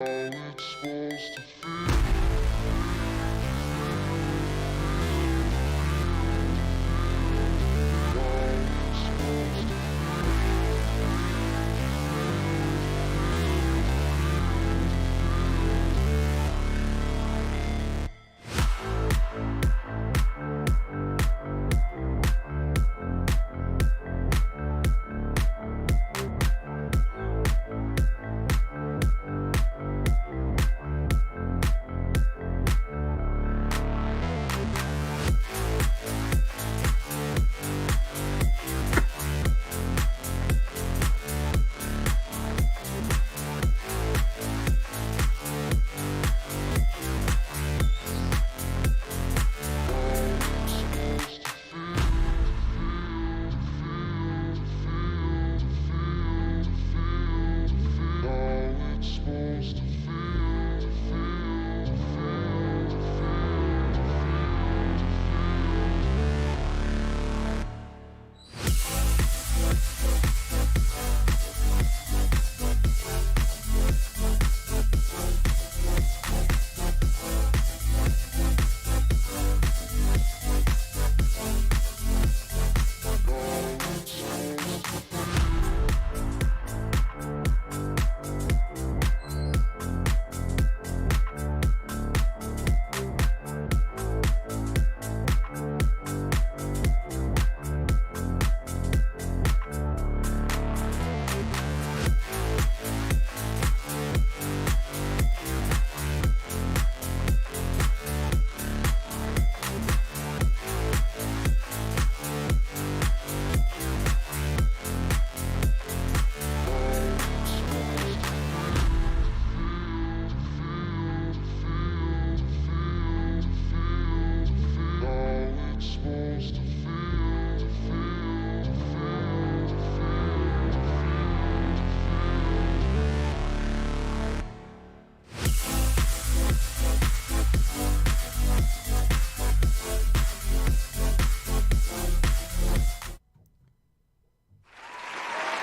it's supposed to feel.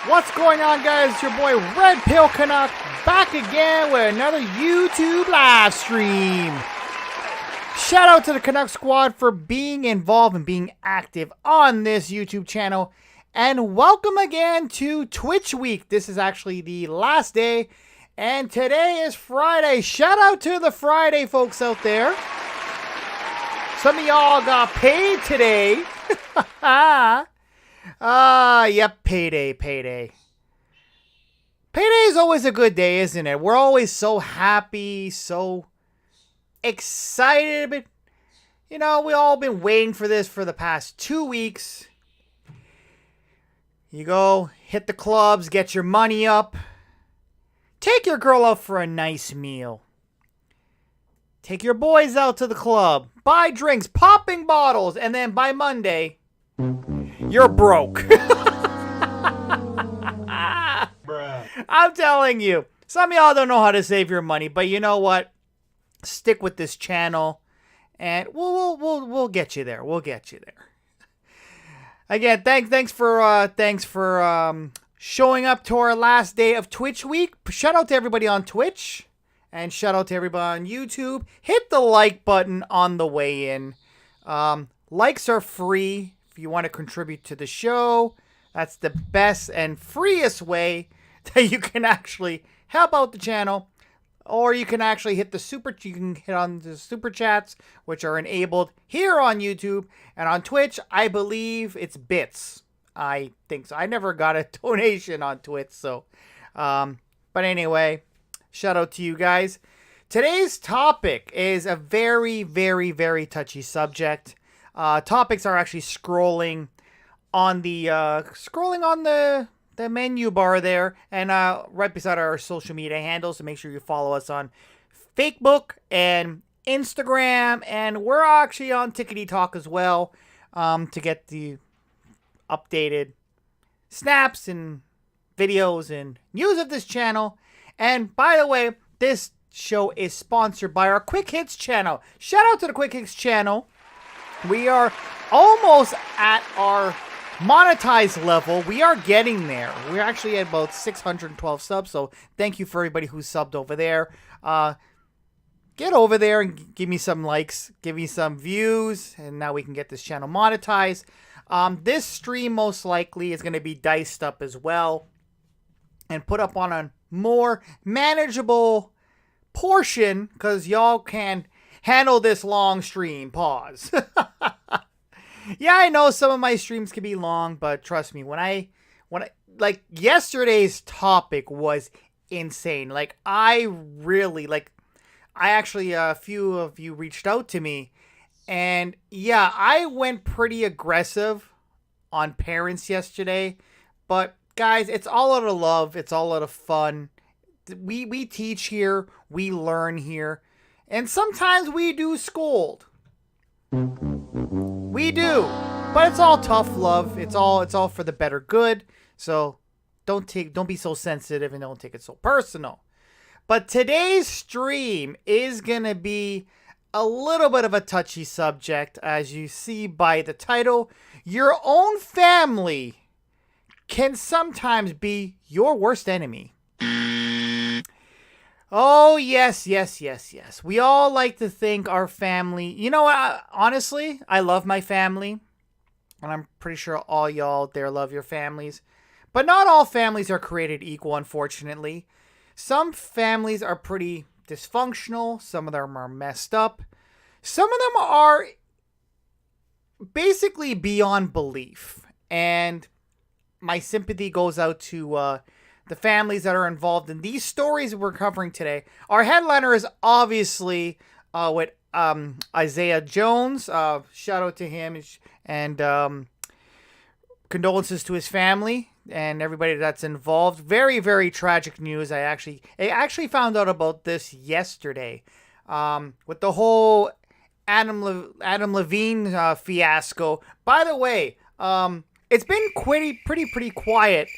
What's going on, guys? It's your boy Red Pill Canuck back again with another YouTube live stream. Shout out to the Canuck squad for being involved and being active on this YouTube channel. And welcome again to Twitch Week. This is actually the last day. And today is Friday. Shout out to the Friday folks out there. Some of y'all got paid today. Yep, payday. Payday is always a good day, isn't it? We're always so happy, so excited. But, you know, we all been waiting for this for the past 2 weeks. You go, hit the clubs, get your money up. Take your girl out for a nice meal. Take your boys out to the club. Buy drinks, popping bottles, and then by Monday, you're broke. I'm telling you. Some of y'all don't know how to save your money, but you know what? Stick with this channel, and we'll get you there. We'll get you there. Again, thanks for showing up to our last day of Twitch Week. Shout out to everybody on Twitch, and shout out to everybody on YouTube. Hit the like button on the way in. Likes are free. If you want to contribute to the show, that's the best and freest way that you can actually help out the channel. Or you can actually hit you can hit on the super chats, which are enabled here on YouTube. And on Twitch, I believe it's bits. I think so. I never got a donation on Twitch, so. But anyway, shout out to you guys. Today's topic is a very, very, very touchy subject. Topics are actually scrolling on the menu bar there, and right beside our social media handles. So make sure you follow us on Facebook and Instagram, and we're actually on Tickety Talk as well, to get the updated snaps and videos and news of this channel. And by the way, this show is sponsored by our Quick Hits channel. Shout out to the Quick Hits channel. We are almost at our monetized level, we are getting there. We're actually at about 612 subs, so thank you for everybody who subbed over there. Get over there and give me some likes, give me some views, and now we can get this channel monetized. This stream most likely is going to be diced up as well and put up on a more manageable portion because y'all can handle this long stream. Pause. Yeah, I know some of my streams can be long, but trust me, when I like yesterday's topic was insane. Like I actually a few of you reached out to me, and yeah, I went pretty aggressive on parents yesterday, but guys, it's all out of love, it's all out of fun. We teach here, we learn here, and sometimes we do scold. We do, but it's all tough love. It's all for the better good. So don't be so sensitive and don't take it so personal. But today's stream is gonna be a little bit of a touchy subject, as you see by the title. Your own family can sometimes be your worst enemy. Oh, yes. We all like to think our family... You know what? Honestly, I love my family. And I'm pretty sure all y'all there love your families. But not all families are created equal, unfortunately. Some families are pretty dysfunctional. Some of them are messed up. Some of them are basically beyond belief. And my sympathy goes out to... the families that are involved in these stories we're covering today. Our headliner is obviously with Isiah Jones. Shout out to him and condolences to his family and everybody that's involved. Very, very tragic news. I actually found out about this yesterday with the whole Adam Levine fiasco. By the way, it's been pretty quiet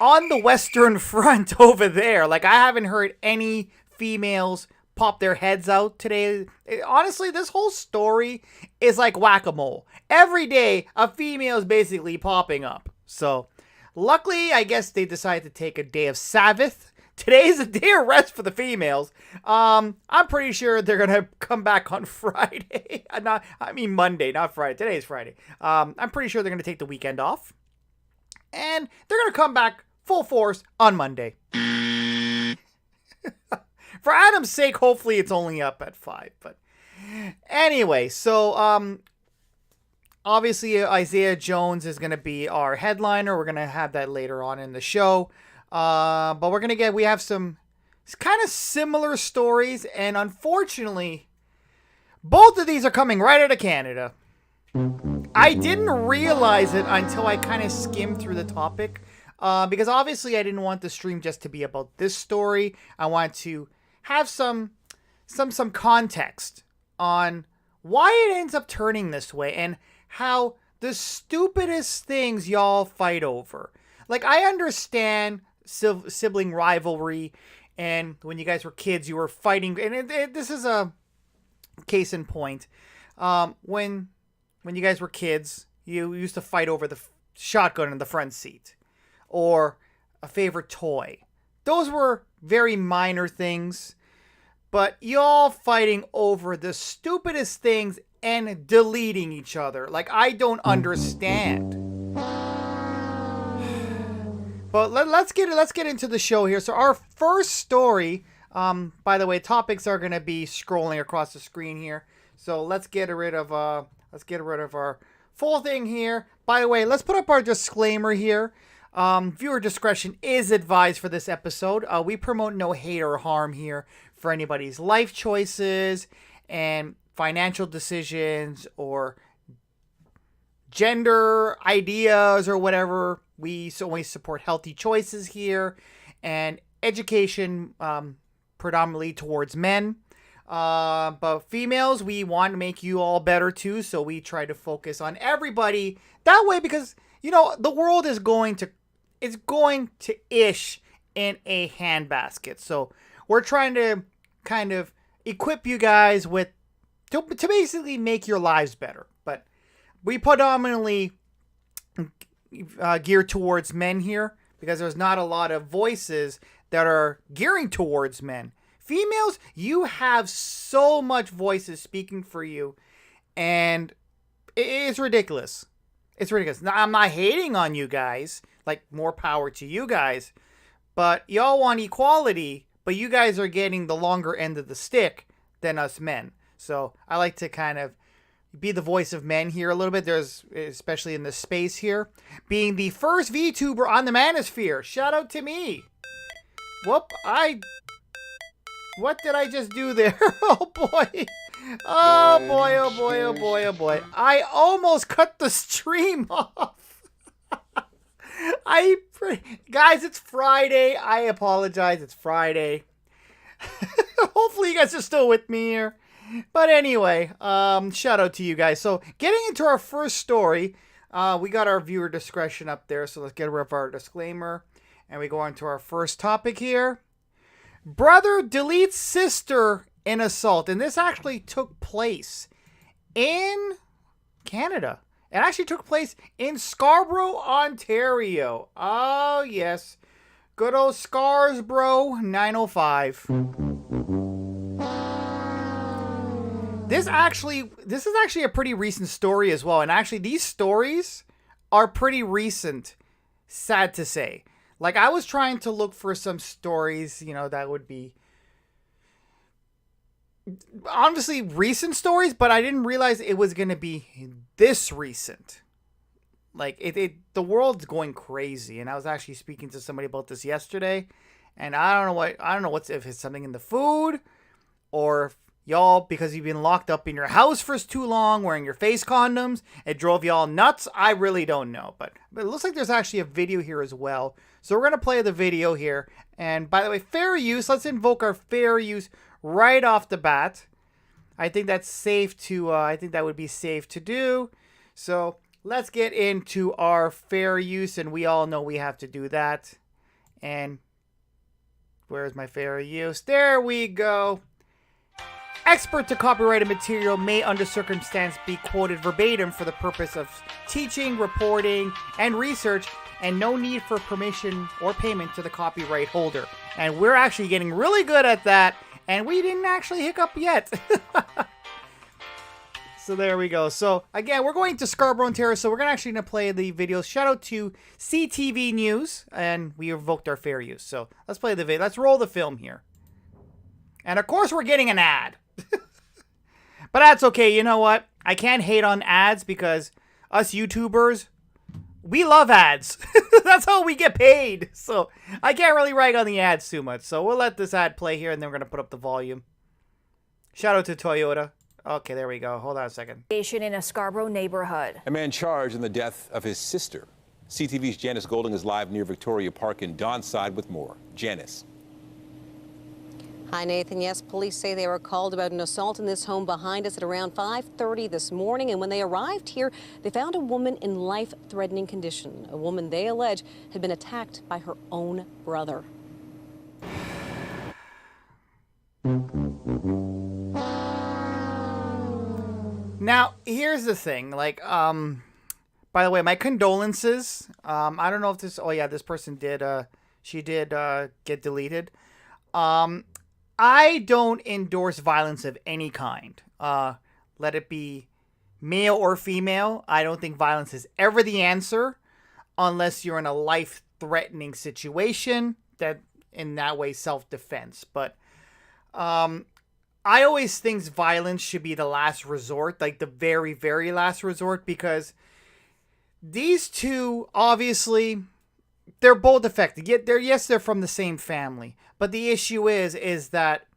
on the Western Front over there. Like, I haven't heard any females pop their heads out today. Honestly, this whole story is like whack-a-mole. Every day, a female is basically popping up. So, luckily, I guess they decided to take a day of Sabbath. Today's a day of rest for the females. I'm pretty sure they're going to come back on Friday. Monday, not Friday. Today's Friday. I'm pretty sure they're going to take the weekend off. And they're going to come back full force on Monday. For Adam's sake, hopefully it's only up at 5. But anyway, so obviously Isiah Jones is going to be our headliner. We're going to have that later on in the show. But we have some kind of similar stories. And unfortunately, both of these are coming right out of Canada. I didn't realize it until I kind of skimmed through the topic. Because obviously I didn't want the stream just to be about this story. I want to have some context on why it ends up turning this way and how the stupidest things y'all fight over. Like, I understand sibling rivalry, and when you guys were kids, you were fighting. And this is a case in point. When you guys were kids, you used to fight over the shotgun in the front seat. Or a favorite toy. Those were very minor things. But y'all fighting over the stupidest things and deleting each other. Like, I don't understand. But let's get into the show here. So our first story, by the way, topics are going to be scrolling across the screen here. So let's get rid of our full thing here. By the way, let's put up our disclaimer here. Viewer discretion is advised for this episode. We promote no hate or harm here for anybody's life choices and financial decisions or gender ideas or whatever. We always support healthy choices here and education, predominantly towards men. But females, we want to make you all better too. So we try to focus on everybody that way because, you know, the world is going to ish in a handbasket. So we're trying to kind of equip you guys with to basically make your lives better. But we predominantly geared towards men here, because there's not a lot of voices that are gearing towards men. Females, you have so much voices speaking for you, and it's ridiculous. It's ridiculous. Now, I'm not hating on you guys. Like, more power to you guys. But y'all want equality, but you guys are getting the longer end of the stick than us men. So I like to kind of be the voice of men here a little bit. There's, especially in this space here, being the first VTuber on the manosphere. Shout out to me. What did I just do there? Oh boy. Oh boy, oh boy, oh boy, oh boy. I almost cut the stream off. Guys, it's Friday. I apologize. It's Friday. Hopefully you guys are still with me here. But anyway, shout out to you guys. So getting into our first story, we got our viewer discretion up there. So let's get rid of our disclaimer. And we go on to our first topic here. Brother deletes sister in assault. And this actually took place in Canada. It actually took place in Scarborough, Ontario. Oh, yes. Good old Scarsbro 905. This is actually a pretty recent story as well. And actually, these stories are pretty recent, sad to say. Like, I was trying to look for some stories, that would be honestly recent stories, but I didn't realize it was going to be this recent. Like, the world's going crazy, and I was actually speaking to somebody about this yesterday, and I don't know if it's something in the food, or if y'all, because you've been locked up in your house for too long, wearing your face condoms, it drove y'all nuts. I really don't know, but it looks like there's actually a video here as well. So we're going to play the video here, and by the way, fair use, let's invoke our fair use right off the bat. I think that's safe to, I think that would be safe to do. So let's get into our fair use, and we all know we have to do that. And where's my fair use? There we go. Expert to copyrighted material may under circumstance be quoted verbatim for the purpose of teaching, reporting, and research, and no need for permission or payment to the copyright holder. And we're actually getting really good at that. And we didn't actually hiccup yet. So there we go. So again, we're going to Scarborough, Ontario. So we're going to play the video. Shout out to CTV News. And we invoked our fair use. So let's play the video. Let's roll the film here. And of course, we're getting an ad. But that's okay. You know what? I can't hate on ads because us YouTubers, we love ads. That's how we get paid. So I can't really rag on the ads too much. So we'll let this ad play here, and then we're going to put up the volume. Shout out to Toyota. Okay, there we go. Hold on a second. In a Scarborough neighborhood. A man charged in the death of his sister. CTV's Janice Golding is live near Victoria Park in Donside with more. Janice. Hi, Nathan. Yes, police say they were called about an assault in this home behind us at around 5:30 this morning. And when they arrived here, they found a woman in life-threatening condition. A woman they allege had been attacked by her own brother. Now, here's the thing. Like, by the way, my condolences. I don't know if this... Oh, yeah, this person did... she did get deleted. I don't endorse violence of any kind. Let it be male or female. I don't think violence is ever the answer unless you're in a life-threatening situation. That, in that way, self-defense. But I always think violence should be the last resort, like the very, very last resort, because these two, obviously, they're both affected. Yet they're from the same family. But the issue is that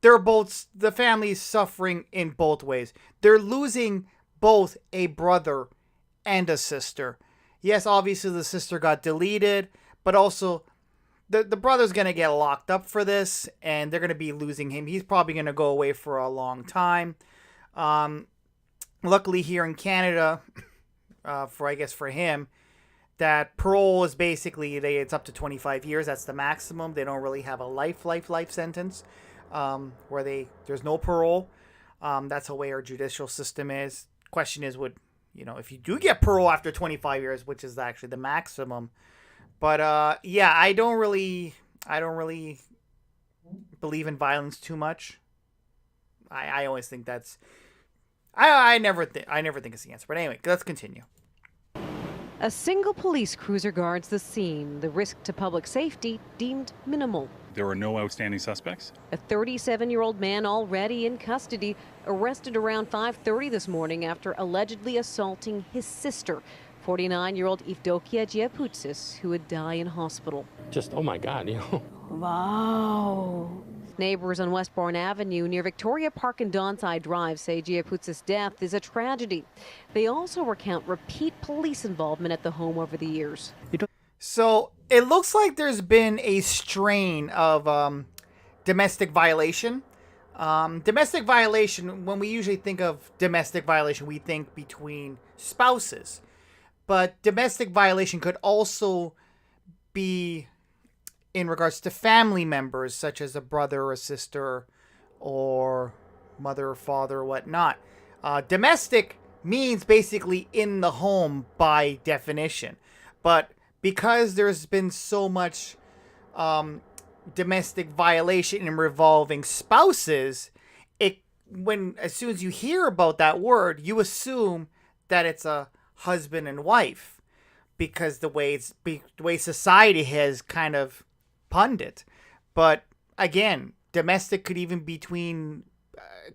the family is suffering in both ways. They're losing both a brother and a sister. Yes, obviously the sister got deleted, but also the brother's going to get locked up for this, and they're going to be losing him. He's probably going to go away for a long time. Luckily here in Canada, for him, that parole is basically, it's up to 25 years. That's the maximum. They don't really have a life sentence where there's no parole. That's the way our judicial system is. Question is, would if you do get parole after 25 years, which is actually the maximum. But yeah, I don't really believe in violence too much. I always think that's I never think it's the answer. But anyway, let's continue. A single police cruiser guards the scene. The risk to public safety deemed minimal. There were no outstanding suspects. A 37-year-old man already in custody, arrested around 5:30 this morning after allegedly assaulting his sister, 49-year-old Evdokia Giapoutsis, who would die in hospital. Just, oh my God, Wow. Neighbors on Westbourne Avenue near Victoria Park and Donside Drive say Giapoutsis' death is a tragedy. They also recount repeat police involvement at the home over the years. So it looks like there's been a strain of domestic violation. Domestic violation, when we usually think of domestic violation, we think between spouses. But domestic violation could also be in regards to family members, such as a brother or a sister or mother or father or whatnot. Domestic means basically in the home by definition. But because there's been so much domestic violation involving spouses, as soon as you hear about that word, you assume that it's a husband and wife, because the way society has kind of pundit. But again, domestic could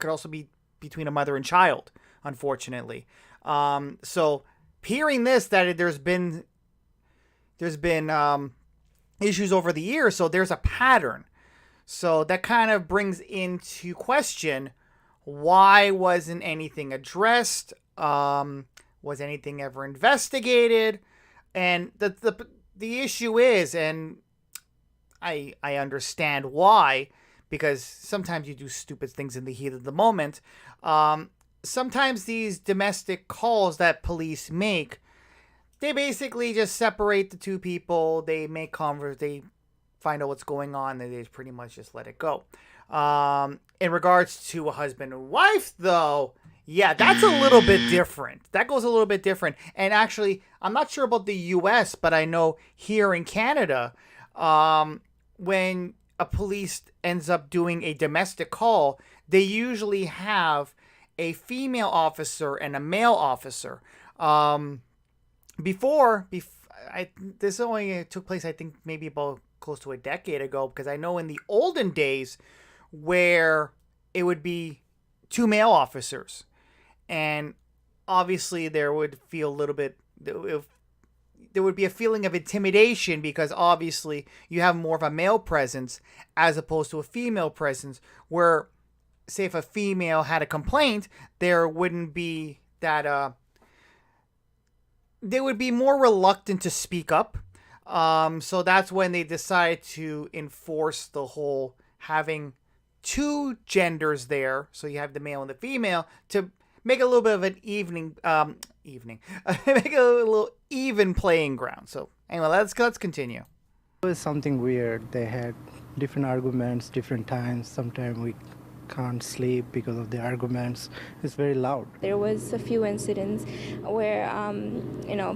also be between a mother and child, unfortunately. So hearing this, that there's been issues over the years, so there's a pattern. So that kind of brings into question, why wasn't anything addressed? Was anything ever investigated? And the issue is, and I understand why, because sometimes you do stupid things in the heat of the moment. Sometimes these domestic calls that police make, they basically just separate the two people. They make they find out what's going on, and they pretty much just let it go. In regards to a husband and wife, though, yeah, that's a little bit different. That goes a little bit different. And actually, I'm not sure about the U.S., but I know here in Canada, when a police ends up doing a domestic call, they usually have a female officer and a male officer. This only took place, I think, maybe about close to a decade ago, because I know in the olden days where it would be two male officers, and obviously there would be a feeling of intimidation, because obviously you have more of a male presence as opposed to a female presence, where, say, if a female had a complaint, there wouldn't be that they would be more reluctant to speak up. So that's when they decided to enforce the whole having two genders there. So you have the male and the female, to make a little bit of an make a little even playing ground. So anyway, let's continue. It was something weird. They had different arguments, different times. Sometimes we can't sleep because of the arguments. It's very loud. There was a few incidents where,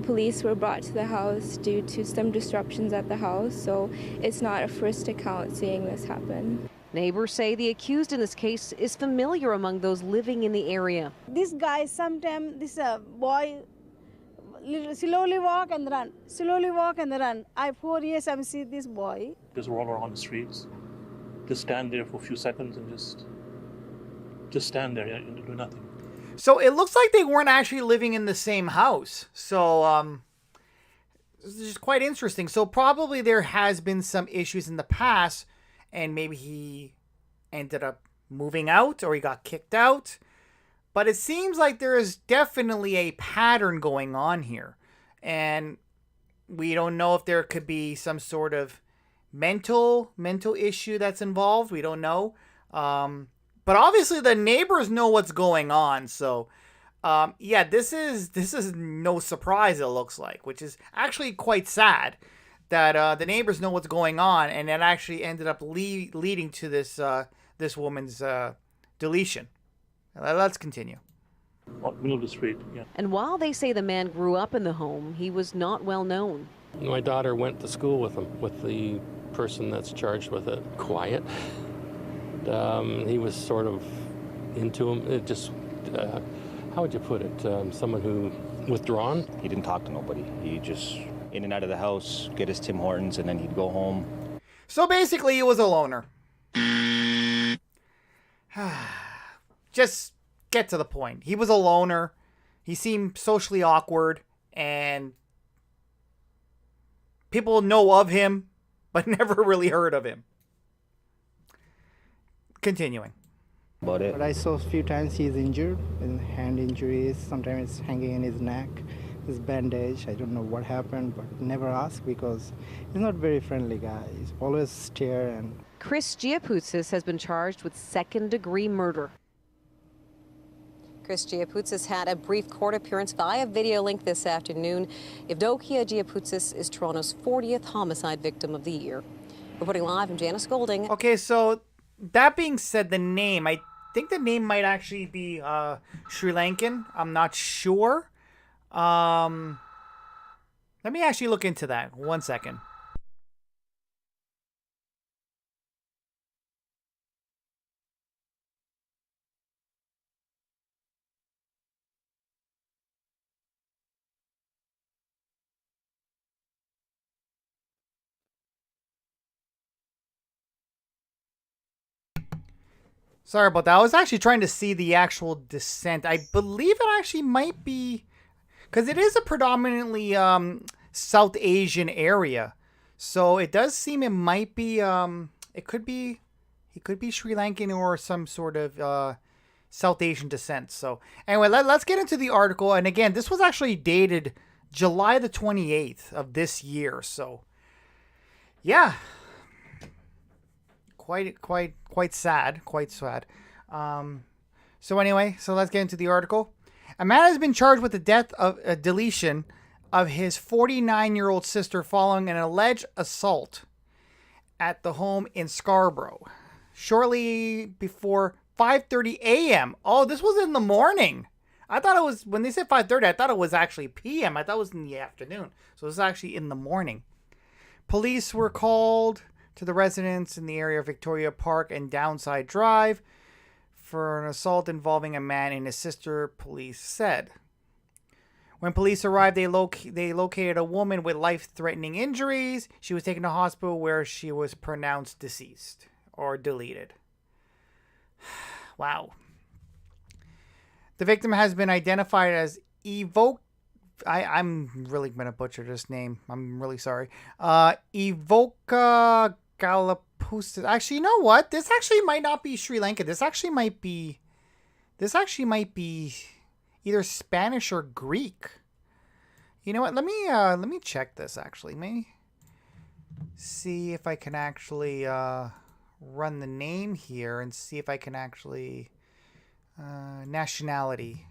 police were brought to the house due to some disruptions at the house. So it's not a first account seeing this happen. Neighbors say the accused in this case is familiar among those living in the area. This guy, sometimes this boy slowly walk and run, slowly walk and run. 4 years I see this boy. Just roll around the streets, just stand there for a few seconds and just stand there and do nothing. So it looks like they weren't actually living in the same house. So this is quite interesting. So probably there has been some issues in the past, and maybe he ended up moving out or he got kicked out. But it seems like there is definitely a pattern going on here. And we don't know if there could be some sort of mental issue that's involved. We don't know. But obviously the neighbors know what's going on. So, yeah, this is no surprise, it looks like, which is actually quite sad that the neighbors know what's going on, and that actually ended up leading to this woman's deletion. Let's continue. middle of the street. Yeah. And while they say the man grew up in the home, he was not well known. My daughter went to school with him, with the person that's charged with it. Quiet. He was sort of into him. It just, how would you put it? Someone who withdrawn. He didn't talk to nobody. He just in and out of the house, get his Tim Hortons, and then he'd go home. So basically, he was a loner. Just get to the point. He was a loner. He seemed socially awkward, and people know of him, but never really heard of him. Continuing. But I saw a few times he's injured, and hand injuries. Sometimes it's hanging in his neck, his bandage. I don't know what happened, but never asked because he's not a very friendly guy. He's always stare and. Chris Giapoutsis has been charged with second-degree murder. Chris Giapoutsis had a brief court appearance via video link this afternoon. Evdokia Giapoutsis is Toronto's 40th homicide victim of the year. Reporting live, I'm Janice Golding. Okay, so that being said, the name, I think the name might actually be Sri Lankan. I'm not sure. Let me actually look into that. 1 second. Sorry about that. I was actually trying to see the actual descent. I believe it actually might be, because it is a predominantly South Asian area. So it does seem it might be, he could be Sri Lankan or some sort of South Asian descent. So anyway, let's get into the article. And again, this was actually dated July the 28th of this year. So yeah. Quite sad. So anyway, so let's get into the article. A man has been charged with the death of a deletion of his 49-year-old sister following an alleged assault at the home in Scarborough shortly before 5:30 a.m. Oh, this was in the morning. I thought it was, when they said 5:30, I thought it was actually p.m. I thought it was in the afternoon. So it was actually in the morning. Police were called to the residents in the area of Victoria Park and Downside Drive for an assault involving a man and his sister, police said. When police arrived, they located a woman with life-threatening injuries. She was taken to hospital where she was pronounced deceased or deleted. Wow. The victim has been identified as I'm really going to butcher this name. I'm really sorry. Evoka Galapustas. Actually, you know what? This actually might not be Sri Lanka. This actually might be either Spanish or Greek. You know what? Let me check this actually. Maybe see if I can actually run the name here and see if I can actually nationality.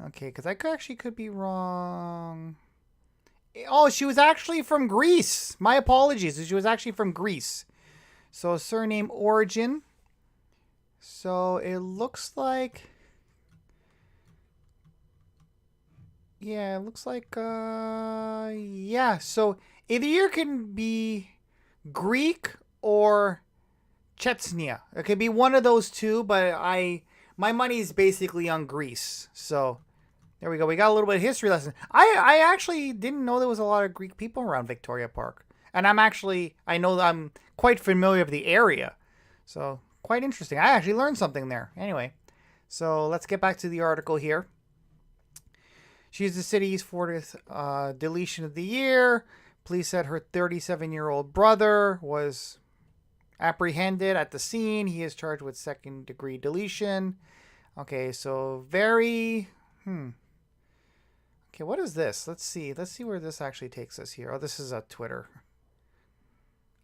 Okay, because I could be wrong. Oh, she was actually from Greece. My apologies. She was actually from Greece. So surname origin. So it looks like, yeah, it looks like, yeah. So either you can be Greek or Chechnya. It could be one of those two, but my money is basically on Greece. So there we go. We got a little bit of history lesson. I actually didn't know there was a lot of Greek people around Victoria Park. And I know that I'm quite familiar with the area. So quite interesting. I actually learned something there. Anyway, so let's get back to the article here. She's the city's 40th deletion of the year. Police said her 37-year-old brother was apprehended at the scene. He is charged with second-degree deletion. Okay, so very... Okay, what is this? Let's see where this actually takes us here. Oh, this is a Twitter.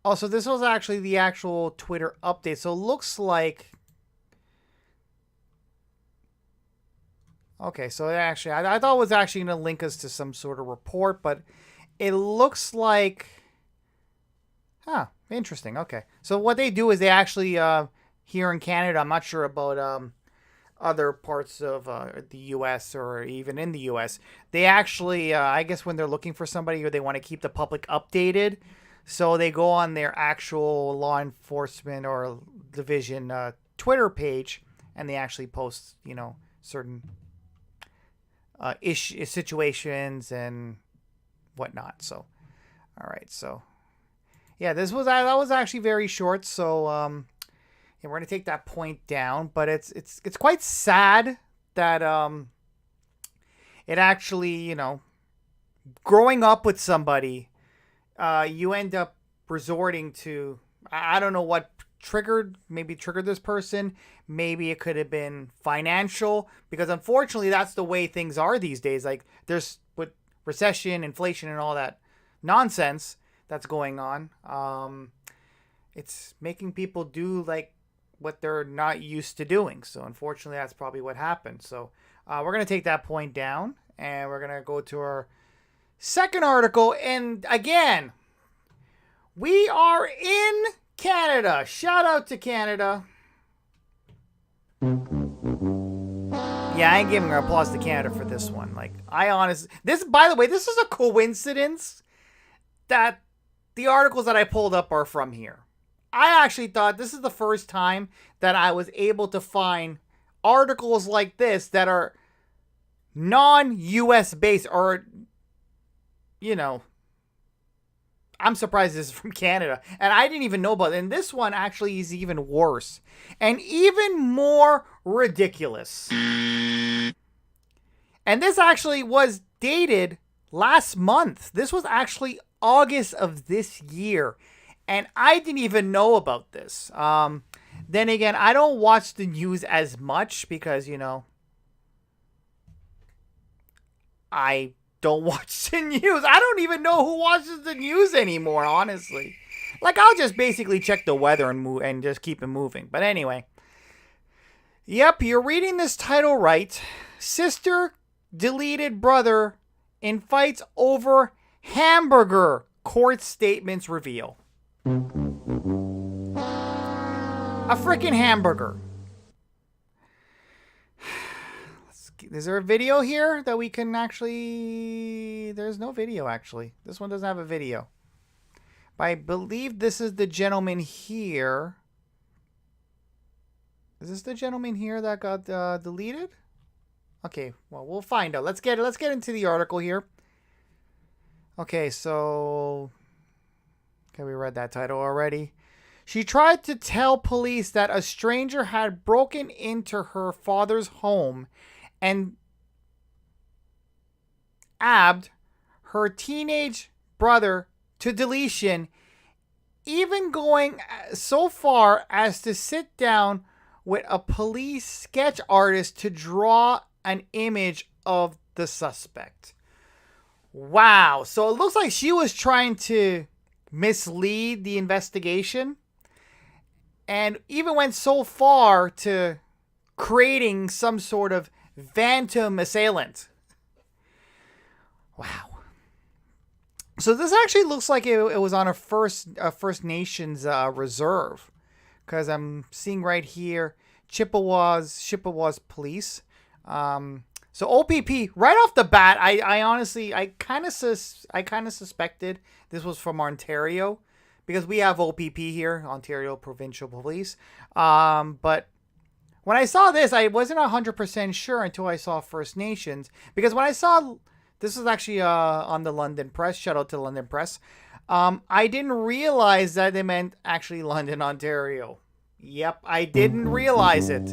Oh, so this was actually the actual Twitter update. So it looks like... Okay, so actually, I thought it was actually going to link us to some sort of report, but it looks like... Huh, interesting. Okay. So what they do is they actually, here in Canada, I'm not sure about other parts of the U.S. or even in the U.S., they actually, I guess when they're looking for somebody or they want to keep the public updated, so they go on their actual law enforcement or division Twitter page and they actually post, certain situations and whatnot. So, all right. So, yeah, that was actually very short. So, yeah, we're gonna take that point down. But it's quite sad that it actually, growing up with somebody, you end up resorting to, I don't know what triggered this person. Maybe it could have been financial, because unfortunately that's the way things are these days. Like, there's with recession, inflation, and all that nonsense that's going on. It's making people do like what they're not used to doing. So unfortunately that's probably what happened. So we're going to take that point down and we're going to go to our second article. And again, we are in Canada. Shout out to Canada. Yeah, I ain't giving her applause to Canada for this one. Like, by the way, this is a coincidence that the articles that I pulled up are from here. I actually thought this is the first time that I was able to find articles like this that are non-US based, or, I'm surprised this is from Canada. And I didn't even know about it. And this one actually is even worse. And even more ridiculous. And this actually was dated last month. This was actually August of this year. And I didn't even know about this. Then again, I don't watch the news as much because, I don't watch the news. I don't even know who watches the news anymore, honestly. Like, I'll just basically check the weather and just keep it moving. But anyway. Yep, you're reading this title right. Sister deleted brother in fights over hamburger, court statements reveal. A freaking hamburger. Is there a video here that we can actually... There's no video, actually. This one doesn't have a video. But I believe this is the gentleman here. Is this the gentleman here that got deleted? Okay, well, we'll find out. Let's get into the article here. Okay, so... Okay, we read that title already. She tried to tell police that a stranger had broken into her father's home and abbed her teenage brother to deletion, even going so far as to sit down with a police sketch artist to draw an image of the suspect. Wow. So it looks like she was trying to mislead the investigation and even went so far to creating some sort of phantom assailant. Wow. So this actually looks like it was on a First Nations reserve, because I'm seeing right here Chippewas police. So OPP right off the bat, I honestly kind of suspected this was from Ontario, because we have OPP here, Ontario Provincial Police. But when I saw this, I wasn't 100% sure until I saw First Nations, because when I saw this was actually on the London Press. Shout out to the London Press. I didn't realize that they meant actually London, Ontario. Yep, I didn't realize it.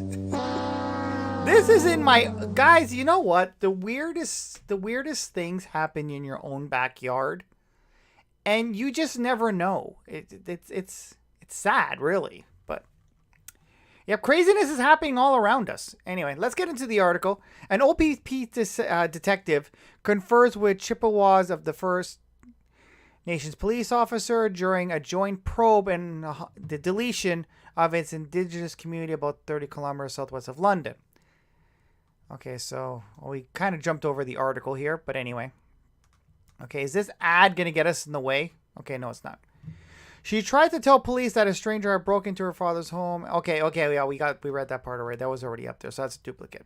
This is in my... Guys, you know what? The weirdest things happen in your own backyard. And you just never know. It's sad, really. But yeah, craziness is happening all around us. Anyway, let's get into the article. An OPP detective confers with Chippewas of the First Nations police officer during a joint probe and the deletion of its indigenous community about 30 kilometers southwest of London. Okay, so we kind of jumped over the article here, but anyway. Okay, is this ad going to get us in the way? Okay, no, it's not. She tried to tell police that a stranger had broken into her father's home. Okay, yeah, we read that part already. That was already up there, so that's a duplicate.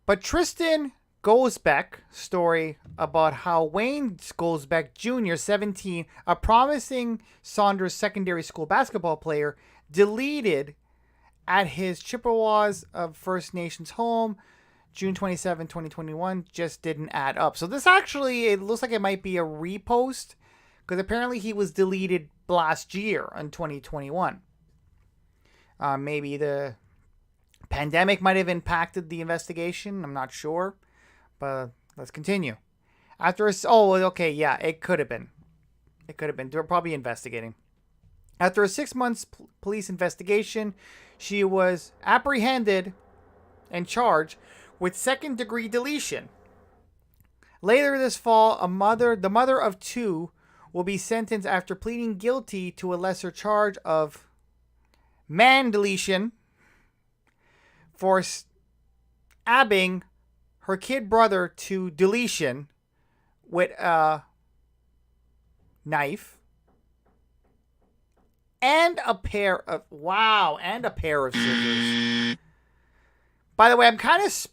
But Tristan Gosbeck story about how Wayne Gosbeck Jr., 17, a promising Saunders secondary school basketball player, deleted at his Chippewas of First Nations home June 27, 2021, just didn't add up. So this actually, it looks like it might be a repost, because apparently he was deleted last year in 2021. Maybe the pandemic might have impacted the investigation. I'm not sure. But let's continue. It could have been. They're probably investigating. After a 6 months police investigation, she was apprehended and charged with second-degree deletion. Later this fall, the mother of two will be sentenced after pleading guilty to a lesser charge of man deletion for stabbing her kid brother to deletion with a knife and a pair of scissors. By the way,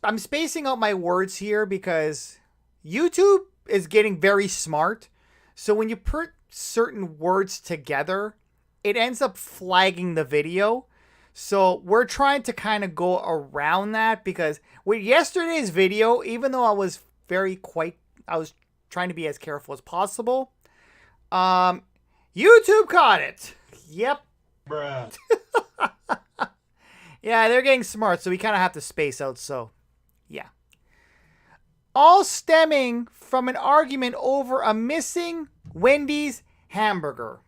I'm spacing out my words here because YouTube is getting very smart. So when you put certain words together, it ends up flagging the video. So we're trying to kind of go around that, because with yesterday's video, even though I was trying to be as careful as possible, YouTube caught it. Yep. Bruh. Yeah, they're getting smart, so we kind of have to space out, so yeah. All stemming from an argument over a missing Wendy's hamburger.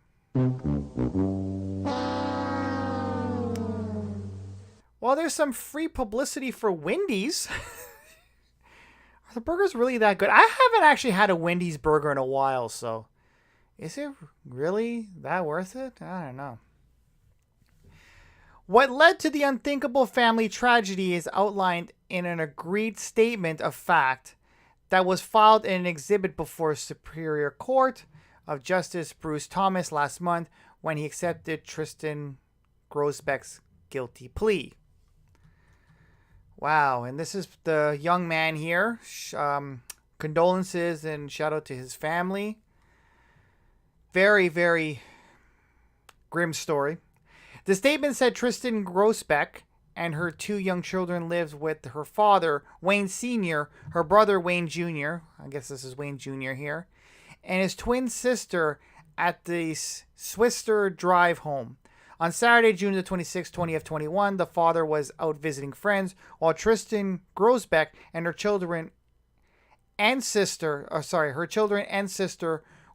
Well, there's some free publicity for Wendy's. Are the burgers really that good? I haven't actually had a Wendy's burger in a while, so is it really that worth it? I don't know. What led to the unthinkable family tragedy is outlined in an agreed statement of fact that was filed in an exhibit before Superior Court of Justice Bruce Thomas last month when he accepted Tristan Grosbeck's guilty plea. Wow, and this is the young man here. Condolences and shout out to his family. Very, very grim story. The statement said Tristan Grosbeck and her two young children lived with her father, Wayne Sr., her brother, Wayne Jr., I guess this is Wayne Jr. here, and his twin sister at the Swister Drive home. On Saturday, June the 26th, 2021, the father was out visiting friends while Tristan Grosbeck and her children and sister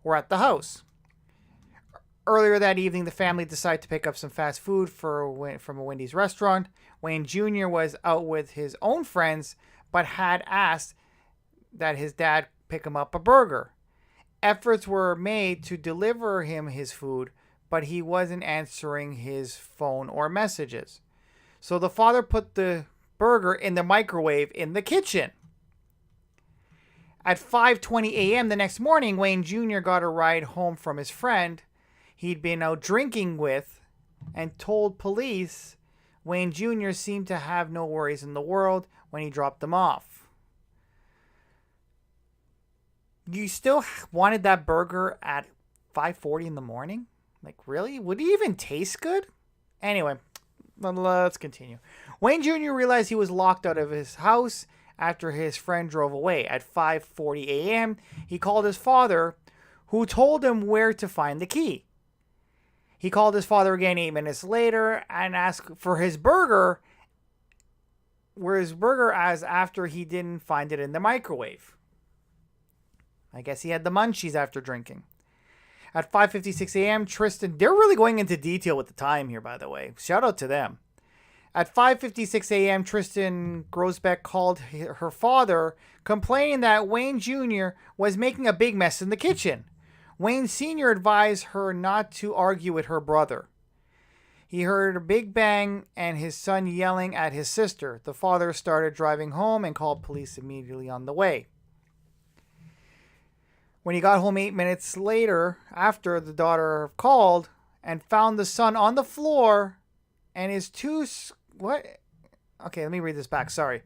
were at the house. Earlier that evening, the family decided to pick up some fast food from a Wendy's restaurant. Wayne Jr. was out with his own friends, but had asked that his dad pick him up a burger. Efforts were made to deliver him his food, but he wasn't answering his phone or messages. So the father put the burger in the microwave in the kitchen. At 5:20 a.m. the next morning, Wayne Jr. got a ride home from his friend he'd been out drinking with and told police Wayne Jr. seemed to have no worries in the world when he dropped them off. You still wanted that burger at 5:40 in the morning? Like, really? Would it even taste good? Anyway, let's continue. Wayne Jr. realized he was locked out of his house after his friend drove away. At 5:40 a.m., he called his father, who told him where to find the key. He called his father again 8 minutes later and asked for his burger, as after he didn't find it in the microwave. I guess he had the munchies after drinking. At 5:56 a.m., Tristan, they're really going into detail with the time here, by the way. Shout out to them. At 5:56 a.m., Tristan Grosbeck called her father, complaining that Wayne Jr. was making a big mess in the kitchen. Wayne Sr. advised her not to argue with her brother. He heard a big bang and his son yelling at his sister. The father started driving home and called police immediately on the way. when he got home 8 minutes later after the daughter called and found the son on the floor and his two... What? Okay, let me read this back. Sorry.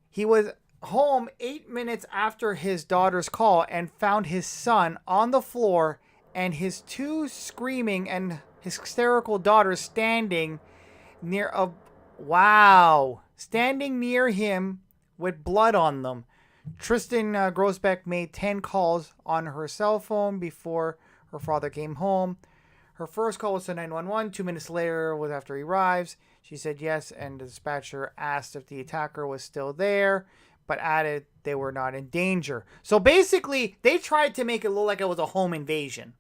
He was home 8 minutes after his daughter's call and found his son on the floor and his two screaming and hysterical daughters standing near a... Wow. Standing near him with blood on them. Tristan Grosbeck made 10 calls on her cell phone before her father came home. Her first call was to 911. 2 minutes later was after he arrives. She said yes, and the dispatcher asked if the attacker was still there, but added they were not in danger. So basically, they tried to make it look like it was a home invasion.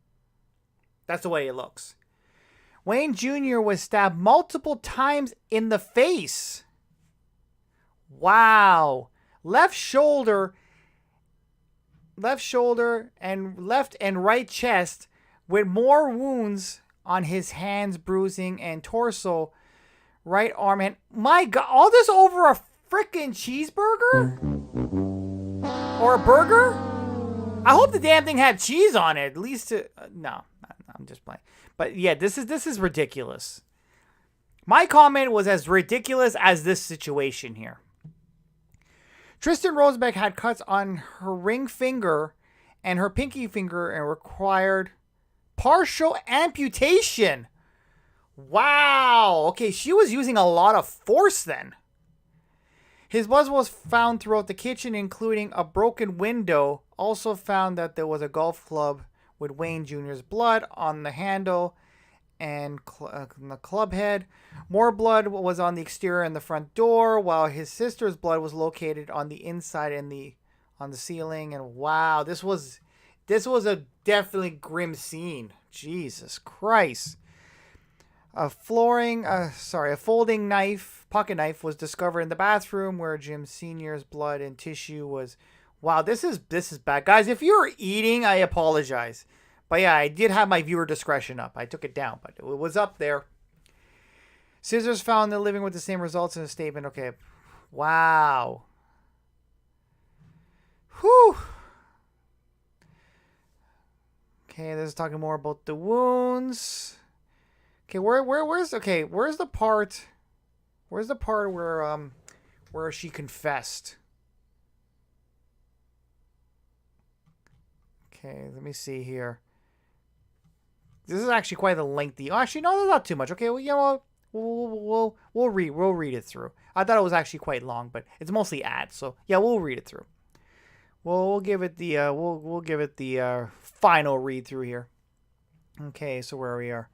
That's the way it looks. Wayne Jr. was stabbed multiple times in the face. Wow. Left shoulder and left and right chest with more wounds on his hands, bruising, and torso. Right arm. And my God, all this over a freaking cheeseburger? Or a burger? I hope the damn thing had cheese on it. At least no, I'm just playing. But yeah, this is ridiculous. My comment was as ridiculous as this situation here. Tristan Rosebeck had cuts on her ring finger and her pinky finger and required partial amputation. Wow. Okay, she was using a lot of force then. His blood was found throughout the kitchen, including a broken window. Also found that there was a golf club with Wayne Jr.'s blood on the handle and the club head. More blood was on the exterior and the front door, while his sister's blood was located on the inside and on the ceiling. And wow, this was a definitely grim scene. Jesus Christ. A folding knife, pocket knife, was discovered in the bathroom where Jim Sr.'s blood and tissue was. Wow, this is bad. Guys, if you're eating, I apologize. But yeah, I did have my viewer discretion up. I took it down, but it was up there. Scissors found in the living with the same results in a statement. Okay. Wow. Whew. Okay, this is talking more about the wounds. Okay, where's the part where she confessed? Okay, let me see here. This is actually quite a lengthy. Oh, actually, no, not too much. Okay, well, you know what? We'll read it through. I thought it was actually quite long, but it's mostly ads, so yeah, we'll read it through. We'll give it the we'll give it the final read through here. Okay, so where we are.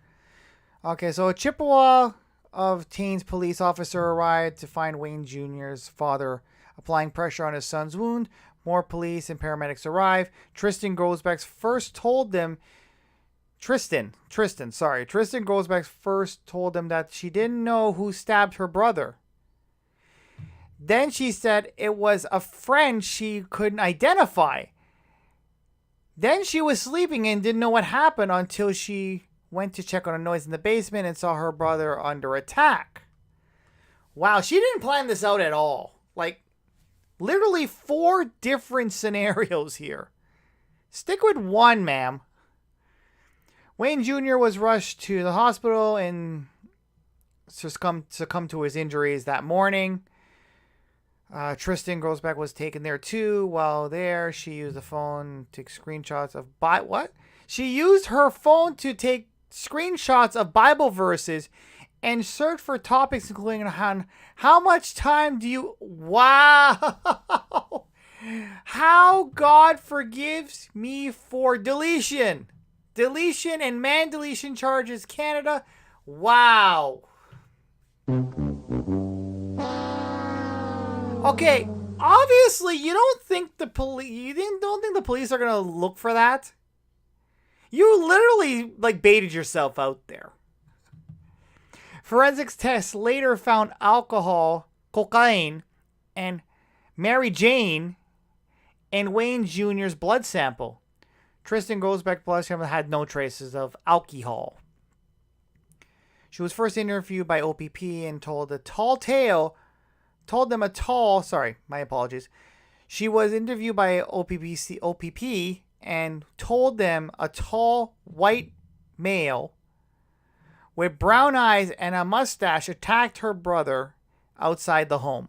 Okay, so a Chippewa of Teens police officer arrived to find Wayne Jr.'s father applying pressure on his son's wound. More police and paramedics arrived. Tristan Grosbeck first told them that she didn't know who stabbed her brother. Then she said it was a friend she couldn't identify. Then she was sleeping and didn't know what happened until she went to check on a noise in the basement and saw her brother under attack. Wow, she didn't plan this out at all. Like, literally 4 different scenarios here. Stick with one, ma'am. Wayne Jr. was rushed to the hospital and succumbed to his injuries that morning. Tristan Grosbeck was taken there too. While there, she used the phone to take screenshots of She used her phone to take screenshots of Bible verses and search for topics including how much time do you... Wow! How God forgives me for deletion. Deletion and man deletion charges Canada. Wow. Okay, obviously you don't think the police are gonna look for that. You literally baited yourself out there. Forensics tests later found alcohol, cocaine, and Mary Jane in Wayne Jr.'s blood sample. Tristan Grosbeck's blood sample had no traces of alcohol. She was first interviewed by OPP and told them a tall. Sorry, my apologies. She was interviewed by OPP and told them a tall white male with brown eyes and a mustache attacked her brother outside the home.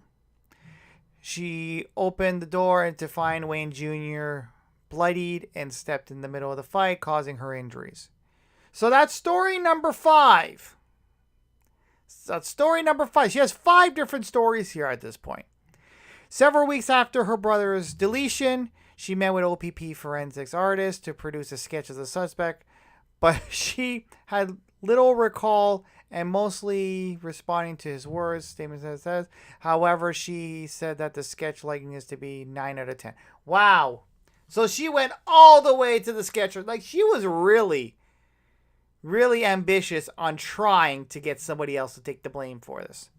She opened the door to find Wayne Jr. bloodied and stepped in the middle of the fight, causing her injuries. So that's story number 5. That's story number 5. She has 5 different stories here at this point. Several weeks after her brother's deletion, she met with OPP forensics artist to produce a sketch of the suspect, but she had little recall and mostly responding to his words. Statement says, however, she said that the sketch liking is to be 9 out of 10. Wow. So she went all the way to the sketch. Like, she was really ambitious on trying to get somebody else to take the blame for this.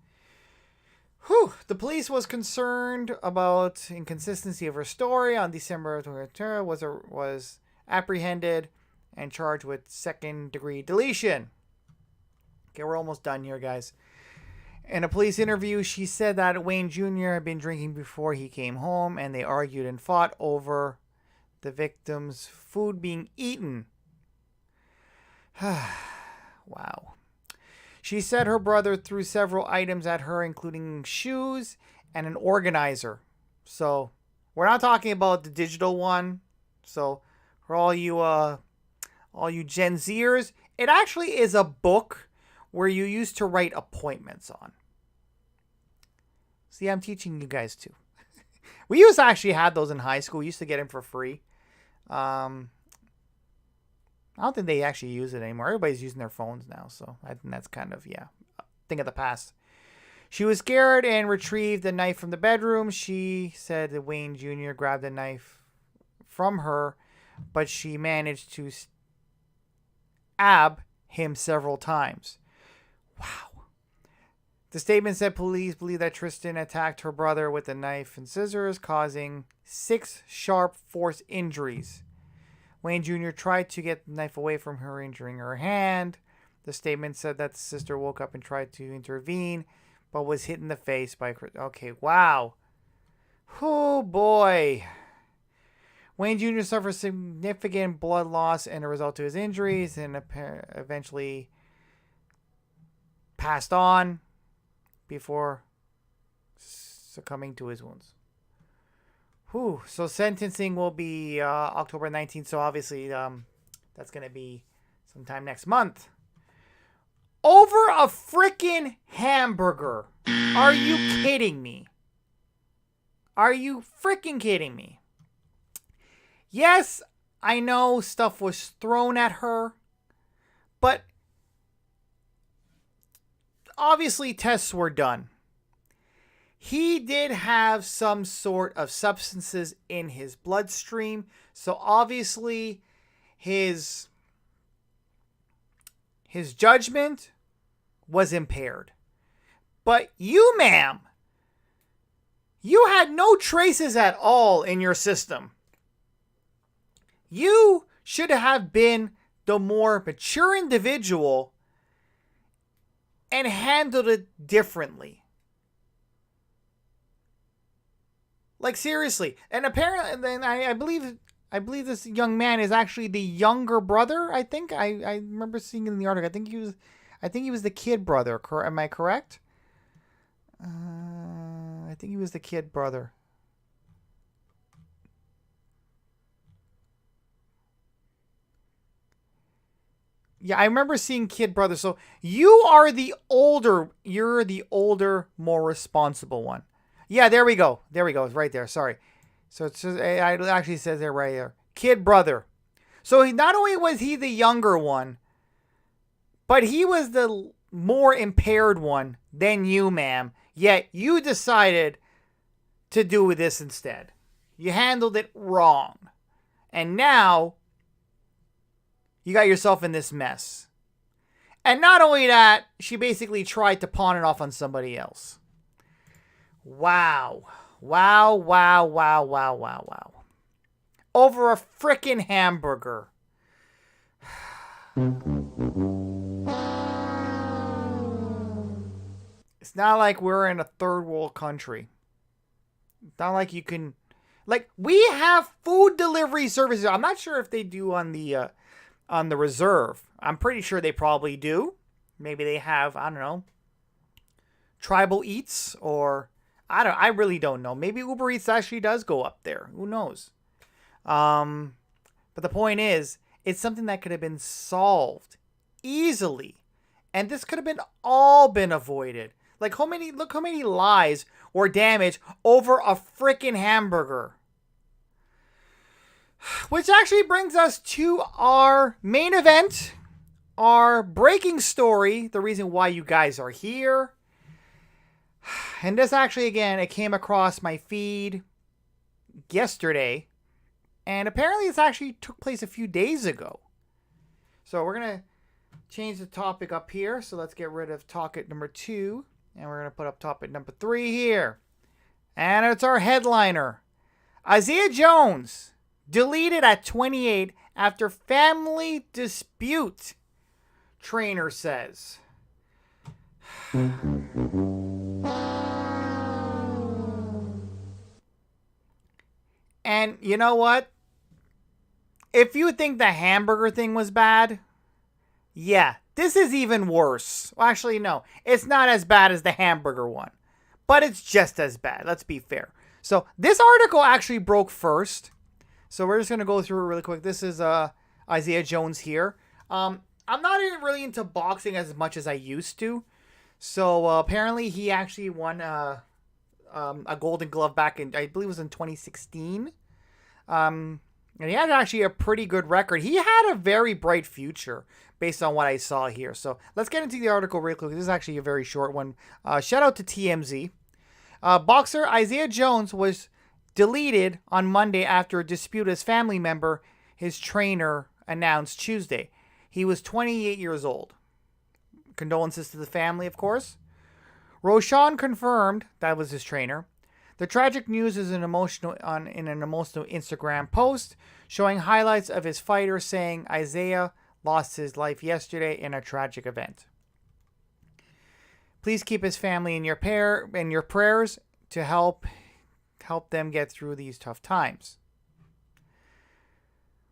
Whew. The police was concerned about inconsistency of her story. On December 23rd, was apprehended and charged with second-degree deletion. Okay, we're almost done here, guys. In a police interview, she said that Wayne Jr. had been drinking before he came home, and they argued and fought over the victim's food being eaten. Wow. She said her brother threw several items at her, including shoes and an organizer. So, we're not talking about the digital one. So, for all you Gen Zers, it actually is a book where you used to write appointments on. See, I'm teaching you guys too. We used to actually have those in high school. We used to get them for free. I don't think they actually use it anymore. Everybody's using their phones now, so I think that's kind of, a thing of the past. She was scared and retrieved the knife from the bedroom. She said that Wayne Jr. grabbed the knife from her, but she managed to stab him several times. Wow. The statement said police believe that Tristan attacked her brother with a knife and scissors, causing 6 sharp force injuries. Wayne Jr. tried to get the knife away from her, injuring her hand. The statement said that the sister woke up and tried to intervene, but was hit in the face by... Okay, wow. Oh, boy. Wayne Jr. suffered significant blood loss as a result of his injuries and eventually passed on before succumbing to his wounds. Whew. So sentencing will be October 19th. So obviously that's going to be sometime next month. Over a freaking hamburger. Are you kidding me? Are you freaking kidding me? Yes, I know stuff was thrown at her, but obviously tests were done. He did have some sort of substances in his bloodstream, so obviously his judgment was impaired. But you, ma'am, you had no traces at all in your system. You should have been the more mature individual and handled it differently. Like, seriously. And apparently, then I believe this young man is actually the younger brother. I think I remember seeing in the article. I think he was the kid brother. Am I correct? I think he was the kid brother. Yeah, I remember seeing kid brother. So you're the older, more responsible one. Yeah, there we go. It's right there. Sorry. So it actually says there right there. Kid brother. So not only was he the younger one, but he was the more impaired one than you, ma'am. Yet you decided to do this instead. You handled it wrong. And now you got yourself in this mess. And not only that, she basically tried to pawn it off on somebody else. Wow. Over a frickin' hamburger. It's not like we're in a third world country. It's not like you can Like, we have food delivery services. I'm not sure if they do on the reserve. I'm pretty sure they probably do. Maybe they have, I don't know, Tribal Eats, or I really don't know. Maybe Uber Eats actually does go up there. Who knows? But the point is, it's something that could have been solved easily. And this could have been avoided. Like, look how many lies or damage over a freaking hamburger. Which actually brings us to our main event, our breaking story, the reason why you guys are here. And this actually, again, it came across my feed yesterday. And apparently this actually took place a few days ago. So we're going to change the topic up here. So let's get rid of topic number 2. And we're going to put up topic number 3 here. And it's our headliner. Isiah Jones deleted at 28 after family dispute, trainer says. And you know what? If you think the hamburger thing was bad, yeah, this is even worse. Well, actually, no. It's not as bad as the hamburger one. But it's just as bad. Let's be fair. So this article actually broke first. So we're just going to go through it really quick. This is Isiah Jones here. I'm not even really into boxing as much as I used to. So apparently he actually won a Golden Glove back in, I believe it was in 2016. And he had actually a pretty good record. He had a very bright future based on what I saw here. So let's get into the article real quick. This is actually a very short one. Shout out to TMZ. Boxer Isiah Jones was deleted on Monday after a dispute as family member, his trainer, announced Tuesday. He was 28 years old. Condolences to the family, of course. Roshan confirmed, that was his trainer. The tragic news is in an emotional Instagram post showing highlights of his fighter, saying Isiah lost his life yesterday in a tragic event. Please keep his family in your prayers to help them get through these tough times.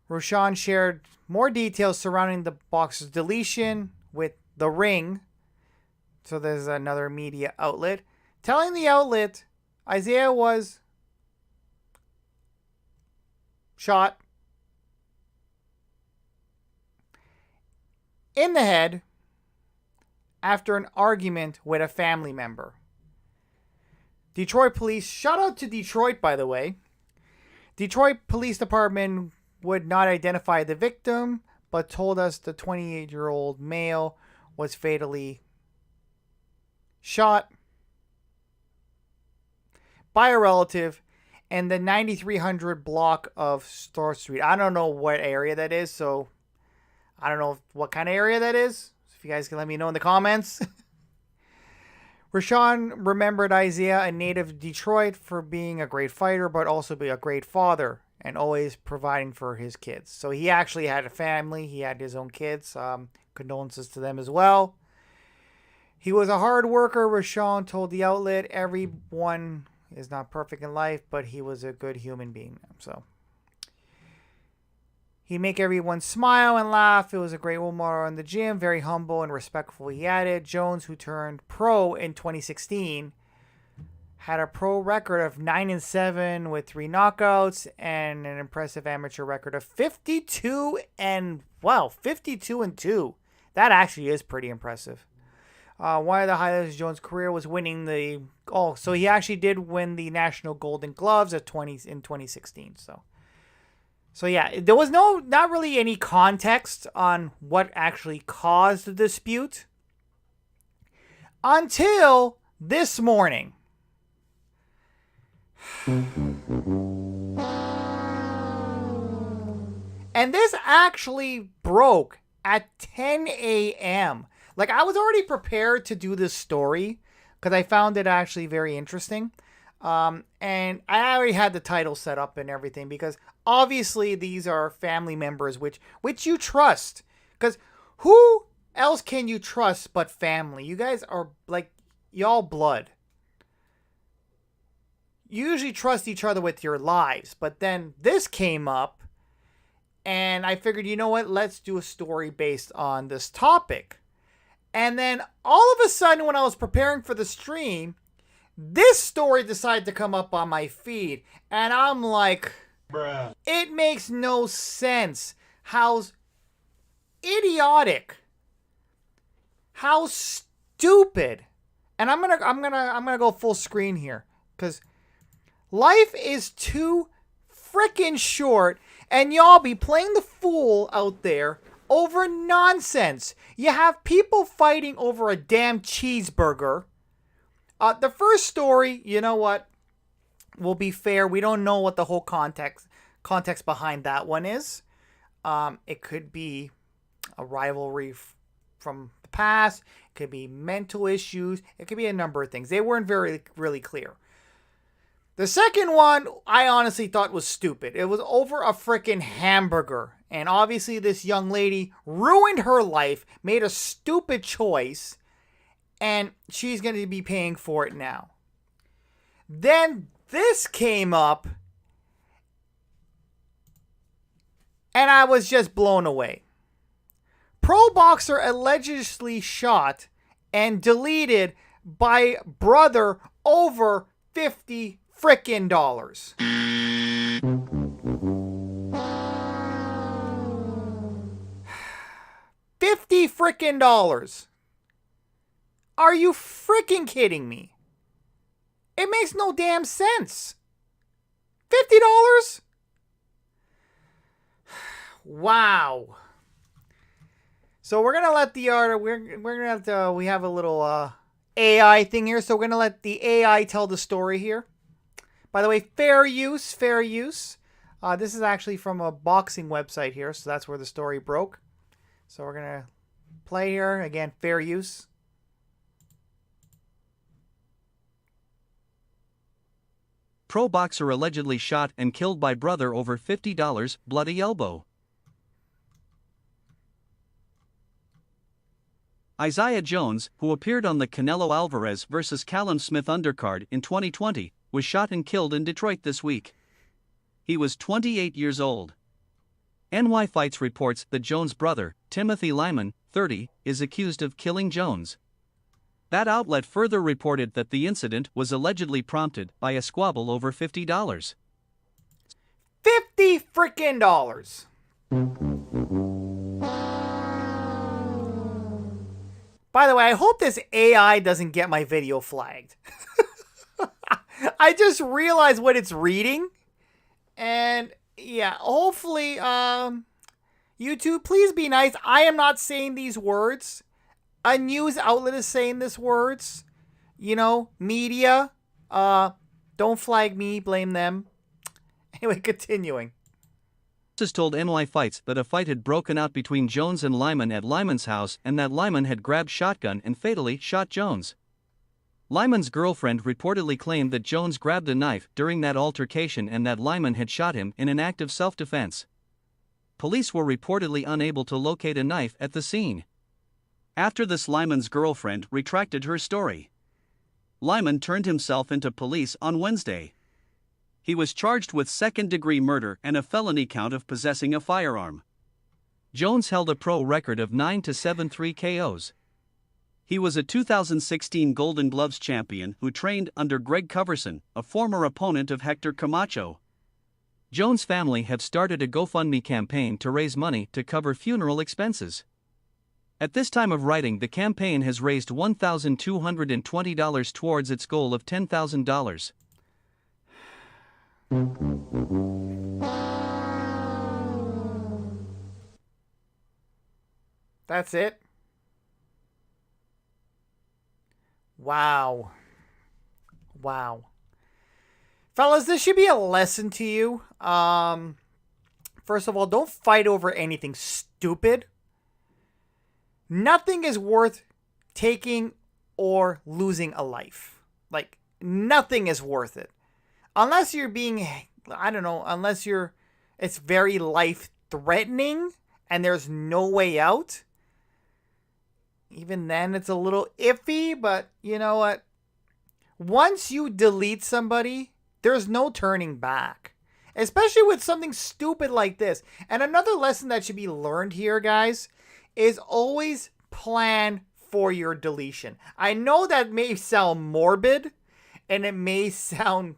Roshan shared more details surrounding the boxer's deletion with The Ring. So there's another media outlet telling the outlet Isiah was shot in the head after an argument with a family member. Detroit police, shout out to Detroit, by the way. Detroit Police Department would not identify the victim, but told us the 28-year-old male was fatally shot by a relative in the 9300 block of Store Street. I don't know what area that is, so I don't know what kind of area that is. If you guys can let me know in the comments. Roshan remembered Isiah, a native of Detroit, for being a great fighter, but also be a great father and always providing for his kids. So he actually had a family. He had his own kids. Condolences to them as well. He was a hard worker, Roshan told the outlet. Everyone is not perfect in life, but he was a good human being. So he'd make everyone smile and laugh. It was a great role model in the gym, very humble and respectful, he added. Jones, who turned pro in 2016, had a pro record of 9-7 with 3 knockouts and an impressive amateur record of 52-2. That actually is pretty impressive. One of the highlights of Jones' career was winning so he actually did win the National Golden Gloves in 2016. So yeah, there was not really any context on what actually caused the dispute until this morning. And this actually broke at 10 a.m. Like, I was already prepared to do this story because I found it actually very interesting. And I already had the title set up and everything because obviously these are family members which you trust. Because who else can you trust but family? You guys are like, y'all blood. you usually trust each other with your lives. But then this came up, and I figured, you know what? Let's do a story based on this topic. And then all of a sudden, when I was preparing for the stream, this story decided to come up on my feed. And I'm like, bruh, it makes no sense. How idiotic. How stupid. And I'm gonna go full screen here, because life is too freaking short, and y'all be playing the fool out there over nonsense. You have people fighting over a damn cheeseburger. The first story, you know what? We'll be fair. We don't know what the whole context behind that one is. It could be a rivalry from the past. It could be mental issues. It could be a number of things. They weren't really clear. The second one, I honestly thought was stupid. It was over a freaking hamburger. And obviously this young lady ruined her life, made a stupid choice, and she's going to be paying for it now. Then this came up, and I was just blown away. Pro boxer allegedly shot and deleted by brother over $50 frickin' dollars. $50 frickin' dollars. Are you freaking kidding me? It makes no damn sense. $50? Wow. So we're gonna let the we have a little AI thing here, so we're gonna let the AI tell the story here. By the way, fair use. This is actually from a boxing website here, so that's where the story broke. So we're gonna play here again. Fair use. Pro boxer allegedly shot and killed by brother over $50, bloody elbow. Isiah Jones, who appeared on the Canelo Alvarez vs. Callum Smith undercard in 2020, was shot and killed in Detroit this week. He was 28 years old. NY Fights reports that Jones' brother, Timothy Lyman, 30, is accused of killing Jones. That outlet further reported that the incident was allegedly prompted by a squabble over $50. $50 frickin' dollars. By the way, I hope this AI doesn't get my video flagged. I just realized what it's reading. And yeah, hopefully, YouTube, please be nice. I am not saying these words. A news outlet is saying these words. You know, media. Don't flag me, blame them. Anyway, continuing. Sources told NY Fights that a fight had broken out between Jones and Lyman at Lyman's house and that Lyman had grabbed shotgun and fatally shot Jones. Lyman's girlfriend reportedly claimed that Jones grabbed a knife during that altercation and that Lyman had shot him in an act of self-defense. Police were reportedly unable to locate a knife at the scene. After this, Lyman's girlfriend retracted her story. Lyman turned himself into police on Wednesday. He was charged with second-degree murder and a felony count of possessing a firearm. Jones held a pro record of 9-7-3 KOs. He was a 2016 Golden Gloves champion who trained under Greg Coverson, a former opponent of Hector Camacho. Jones' family have started a GoFundMe campaign to raise money to cover funeral expenses. At this time of writing, the campaign has raised $1,220 towards its goal of $10,000. That's it? Wow. Wow. Fellas, this should be a lesson to you. First of all, don't fight over anything stupid. Nothing is worth taking or losing a life. Like, nothing is worth it. Unless you're being, I don't know, it's very life-threatening and there's no way out. Even then, it's a little iffy, but you know what? Once you delete somebody, There's no turning back, especially with something stupid like this. And another lesson that should be learned here, guys, is always plan for your deletion. I know that may sound morbid and it may sound,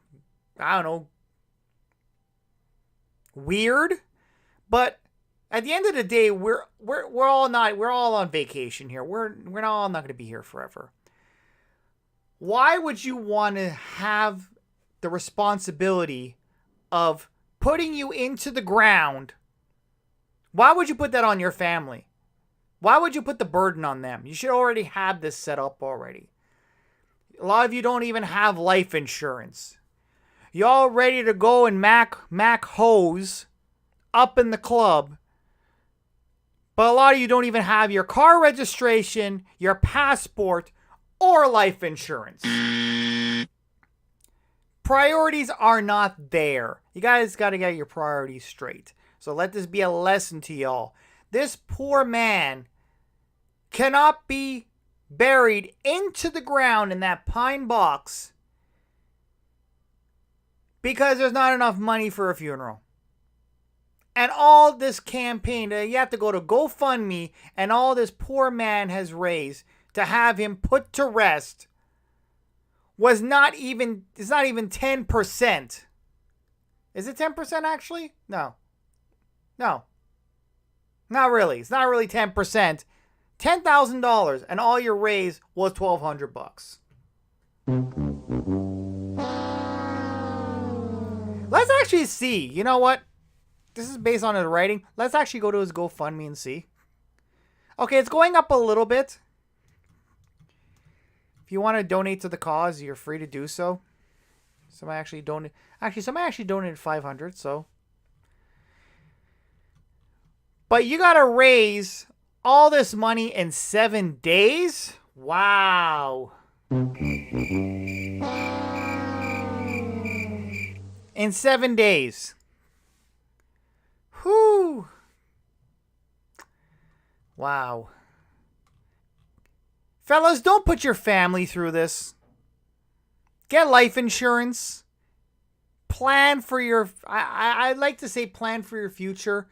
I don't know, weird, but at the end of the day, we're all on vacation here. We're all not going to be here forever. Why would you want to have the responsibility of putting you into the ground? Why would you put that on your family? Why would you put the burden on them? You should already have this set up already. A lot of you don't even have life insurance. You're all ready to go and mac hose up in the club. But a lot of you don't even have your car registration, your passport, or life insurance. Priorities are not there. You guys got to get your priorities straight. So let this be a lesson to y'all. This poor man cannot be buried into the ground in that pine box because there's not enough money for a funeral. And all this campaign, you have to go to GoFundMe, and all this poor man has raised to have him put to rest it's not even 10%. Is it 10% actually? No. Not really. It's not really 10%. $10,000, and all your raise was $1,200. Let's actually see. You know what? This is based on his writing. Let's actually go to his GoFundMe and see. Okay, it's going up a little bit. If you want to donate to the cause, you're free to do so. Somebody actually donated $500, so. But you got to raise all this money in 7 days? Wow. In 7 days. Whew. Wow. Fellas, don't put your family through this. Get life insurance. Plan for your... I'd like to say plan for your future.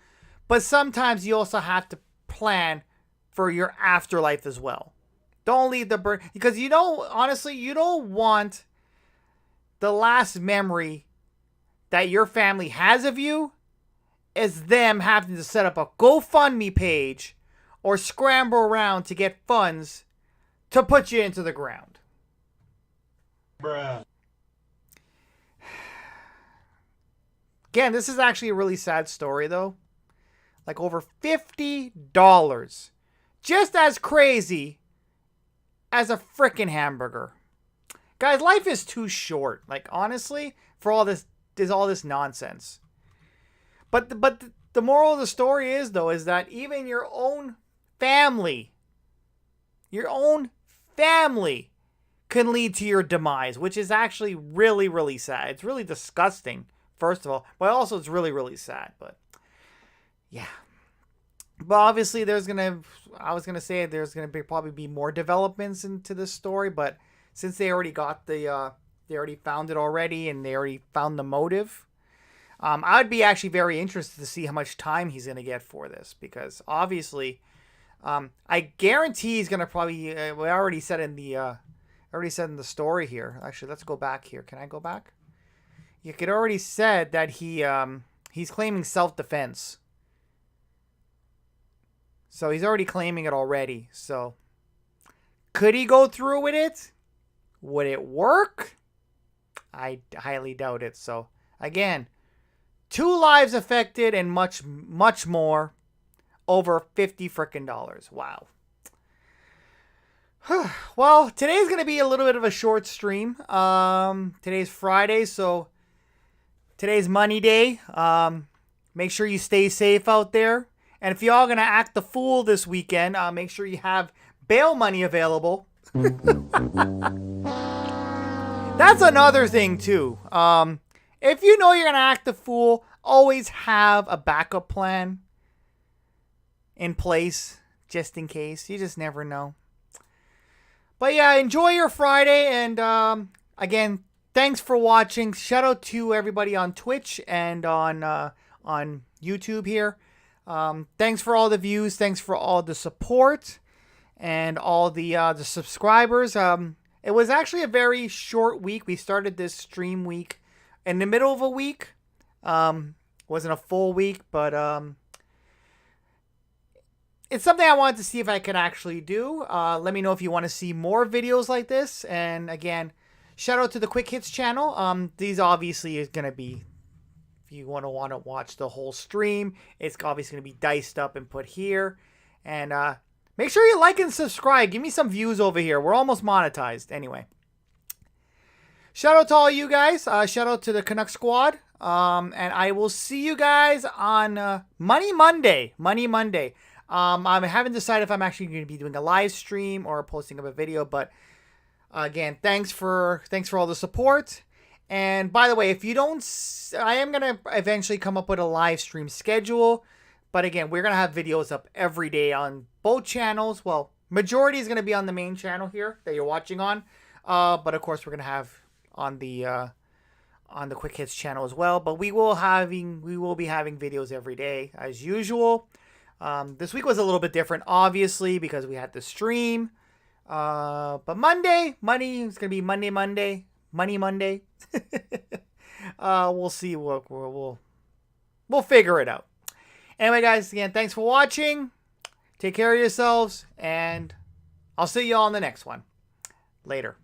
But sometimes you also have to plan for your afterlife as well. Don't leave the burden. Because you don't... Honestly, you don't want the last memory that your family has of you is them having to set up a GoFundMe page or scramble around to get funds to put you into the ground. Bruh. Again, this is actually a really sad story, though. Like over $50. Just as crazy as a frickin' hamburger. Guys, life is too short. Like, honestly, for all this, there's all this nonsense. But the moral of the story is, though, is that even your own family can lead to your demise, which is actually really, really sad. It's really disgusting, first of all, but also it's really, really sad. But yeah. But obviously there's going to probably be more developments into this story, but since they already got they already found it already and they already found the motive, I'd be actually very interested to see how much time he's going to get for this, because obviously, I guarantee he's going to probably, we already said in the story here. Actually, let's go back here. Can I go back? You could already said that he's claiming self-defense. So he's already claiming it already. So could he go through with it? Would it work? I highly doubt it. So again, 2 lives affected and much, much more. Over $50 frickin' dollars. Wow. Well, today's going to be a little bit of a short stream. Today's Friday, so today's money day. Make sure you stay safe out there. And if y'all going to act the fool this weekend, make sure you have bail money available. That's another thing, too. If you know you're going to act the fool, always have a backup plan in place, just in case. You just never know. But yeah, enjoy your Friday. And again, thanks for watching. Shout out to everybody on Twitch and on YouTube here. Thanks for all the views. Thanks for all the support and all the subscribers. It was actually a very short week. We started this stream week in the middle of a week. Wasn't a full week, but it's something I wanted to see if I could actually do. Let me know if you want to see more videos like this. And again, shout out to the Quick Hits channel. These obviously is going to be, if you want to watch the whole stream, it's obviously going to be diced up and put here. And make sure you like and subscribe. Give me some views over here. We're almost monetized. Anyway. Shout out to all you guys. Shout out to the Canuck Squad. And I will see you guys on Money Monday. Money Monday. I haven't decided if I'm actually going to be doing a live stream or posting of a video, but again, thanks for all the support. And by the way, if you don't, I am going to eventually come up with a live stream schedule, but again, we're going to have videos up every day on both channels. Well, majority is going to be on the main channel here that you're watching on, but of course we're going to have on the Quick Hits channel as well. But we will be having videos every day as usual. This week was a little bit different, obviously, because we had the stream. But Monday, it's going to be Money Monday. We'll see. We'll figure it out. Anyway, guys, again, thanks for watching. Take care of yourselves, and I'll see you all in the next one. Later.